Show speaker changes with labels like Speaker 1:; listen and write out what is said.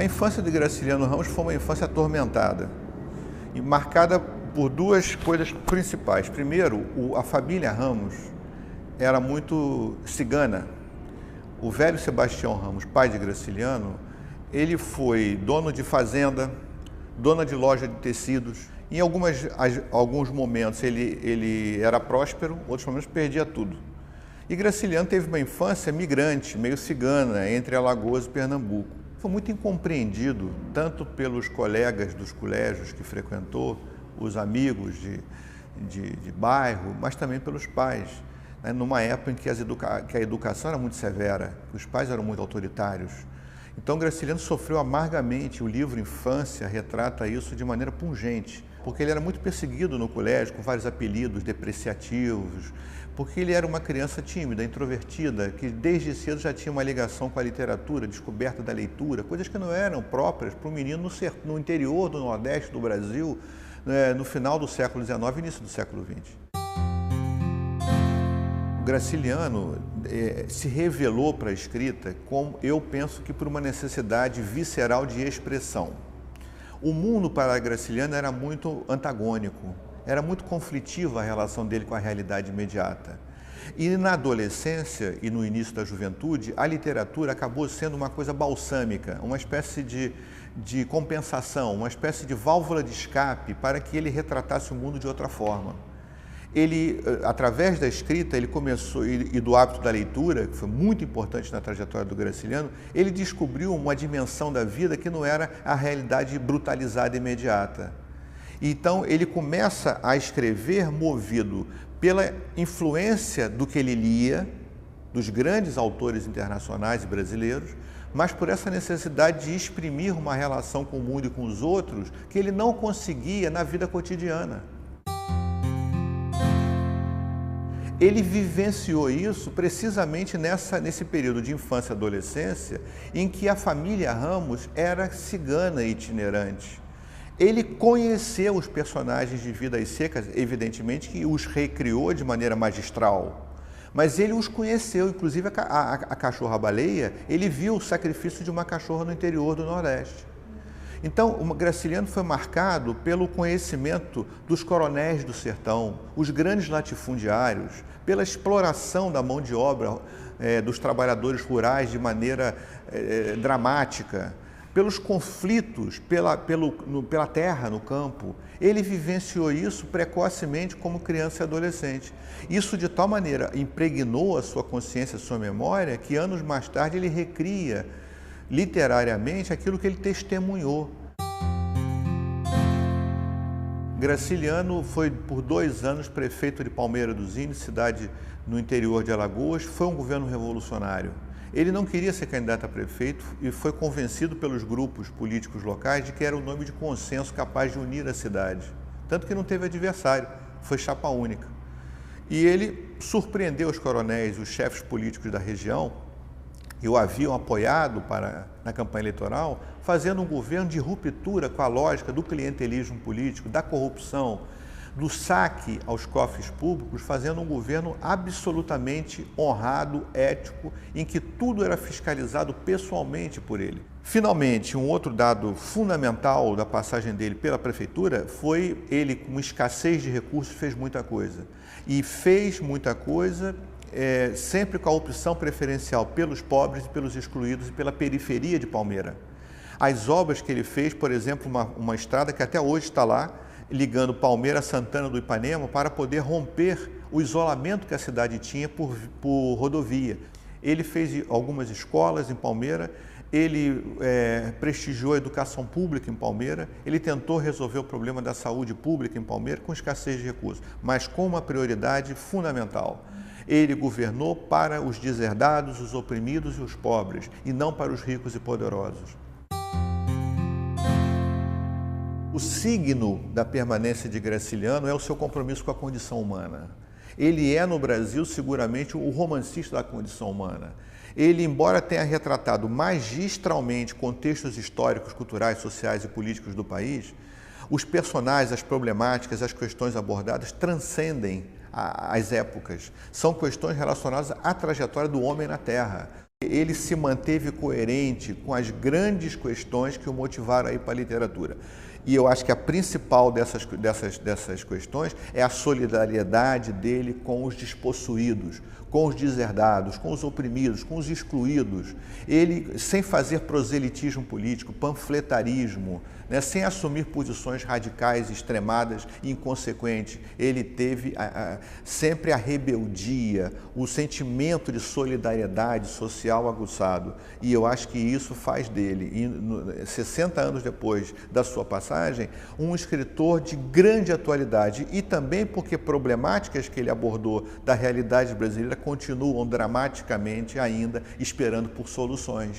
Speaker 1: A infância de Graciliano Ramos foi uma infância atormentada e marcada por duas coisas principais. Primeiro, a família Ramos era muito cigana. O velho Sebastião Ramos, pai de Graciliano, ele foi dono de fazenda, dono de loja de tecidos. Em alguns momentos ele era próspero, outros momentos perdia tudo. E Graciliano teve uma infância migrante, meio cigana, entre Alagoas e Pernambuco. Foi muito incompreendido, tanto pelos colegas dos colégios que frequentou, os amigos de bairro, mas também pelos pais, né? Numa época em que a educação era muito severa, os pais eram muito autoritários. Então Graciliano sofreu amargamente. O livro Infância retrata isso de maneira pungente, porque ele era muito perseguido no colégio, com vários apelidos depreciativos, porque ele era uma criança tímida, introvertida, que desde cedo já tinha uma ligação com a literatura, descoberta da leitura, coisas que não eram próprias para um menino no interior do Nordeste do Brasil, no final do século XIX e início do século XX. O Graciliano se revelou para a escrita, como eu penso que por uma necessidade visceral de expressão. O mundo para Graciliano era muito antagônico, era muito conflitiva a relação dele com a realidade imediata. E na adolescência e no início da juventude, a literatura acabou sendo uma coisa balsâmica, uma espécie de compensação, uma espécie de válvula de escape para que ele retratasse o mundo de outra forma. Ele, através da escrita, ele começou, e do hábito da leitura, que foi muito importante na trajetória do Graciliano, ele descobriu uma dimensão da vida que não era a realidade brutalizada imediata. Então, ele começa a escrever movido pela influência do que ele lia, dos grandes autores internacionais e brasileiros, mas por essa necessidade de exprimir uma relação com o mundo e com os outros que ele não conseguia na vida cotidiana. Ele vivenciou isso precisamente nesse período de infância e adolescência, em que a família Ramos era cigana e itinerante. Ele conheceu os personagens de Vidas Secas, evidentemente que os recriou de maneira magistral, mas ele os conheceu, inclusive a cachorra-baleia, ele viu o sacrifício de uma cachorra no interior do Nordeste. Então, o Graciliano foi marcado pelo conhecimento dos coronéis do sertão, os grandes latifundiários, pela exploração da mão de obra dos trabalhadores rurais de maneira dramática, pelos conflitos pela terra, no campo. Ele vivenciou isso precocemente como criança e adolescente. Isso de tal maneira impregnou a sua consciência, a sua memória, que anos mais tarde ele recria literariamente aquilo que ele testemunhou. Graciliano foi por 2 anos prefeito de Palmeira dos Índios, cidade no interior de Alagoas. Foi um governo revolucionário. Ele não queria ser candidato a prefeito e foi convencido pelos grupos políticos locais de que era o nome de consenso capaz de unir a cidade. Tanto que não teve adversário, foi chapa única. E ele surpreendeu os coronéis, os chefes políticos da região, que o haviam apoiado na campanha eleitoral, fazendo um governo de ruptura com a lógica do clientelismo político, da corrupção, do saque aos cofres públicos, fazendo um governo absolutamente honrado, ético, em que tudo era fiscalizado pessoalmente por ele. Finalmente, um outro dado fundamental da passagem dele pela prefeitura foi ele, com escassez de recursos, fez muita coisa. E fez muita coisa sempre com a opção preferencial pelos pobres e pelos excluídos e pela periferia de Palmeira. As obras que ele fez, por exemplo, uma estrada que até hoje está lá, ligando Palmeira a Santana do Ipanema, para poder romper o isolamento que a cidade tinha por rodovia. Ele fez algumas escolas em Palmeira, ele prestigiou a educação pública em Palmeira, ele tentou resolver o problema da saúde pública em Palmeira com escassez de recursos, mas com uma prioridade fundamental. Ele governou para os deserdados, os oprimidos e os pobres, e não para os ricos e poderosos. O signo da permanência de Graciliano é o seu compromisso com a condição humana. Ele é, no Brasil, seguramente o romancista da condição humana. Ele, embora tenha retratado magistralmente contextos históricos, culturais, sociais e políticos do país, os personagens, as problemáticas, as questões abordadas transcendem as épocas. São questões relacionadas à trajetória do homem na Terra. Ele se manteve coerente com as grandes questões que o motivaram a ir para a literatura. E eu acho que a principal dessas questões é a solidariedade dele com os despossuídos, com os deserdados, com os oprimidos, com os excluídos. Ele, sem fazer proselitismo político, panfletarismo, né, sem assumir posições radicais, extremadas e inconsequentes, ele teve sempre a rebeldia, o sentimento de solidariedade social aguçado. E eu acho que isso faz dele, 60 anos depois da sua passagem, um escritor de grande atualidade, e também porque problemáticas que ele abordou da realidade brasileira continuam dramaticamente ainda esperando por soluções.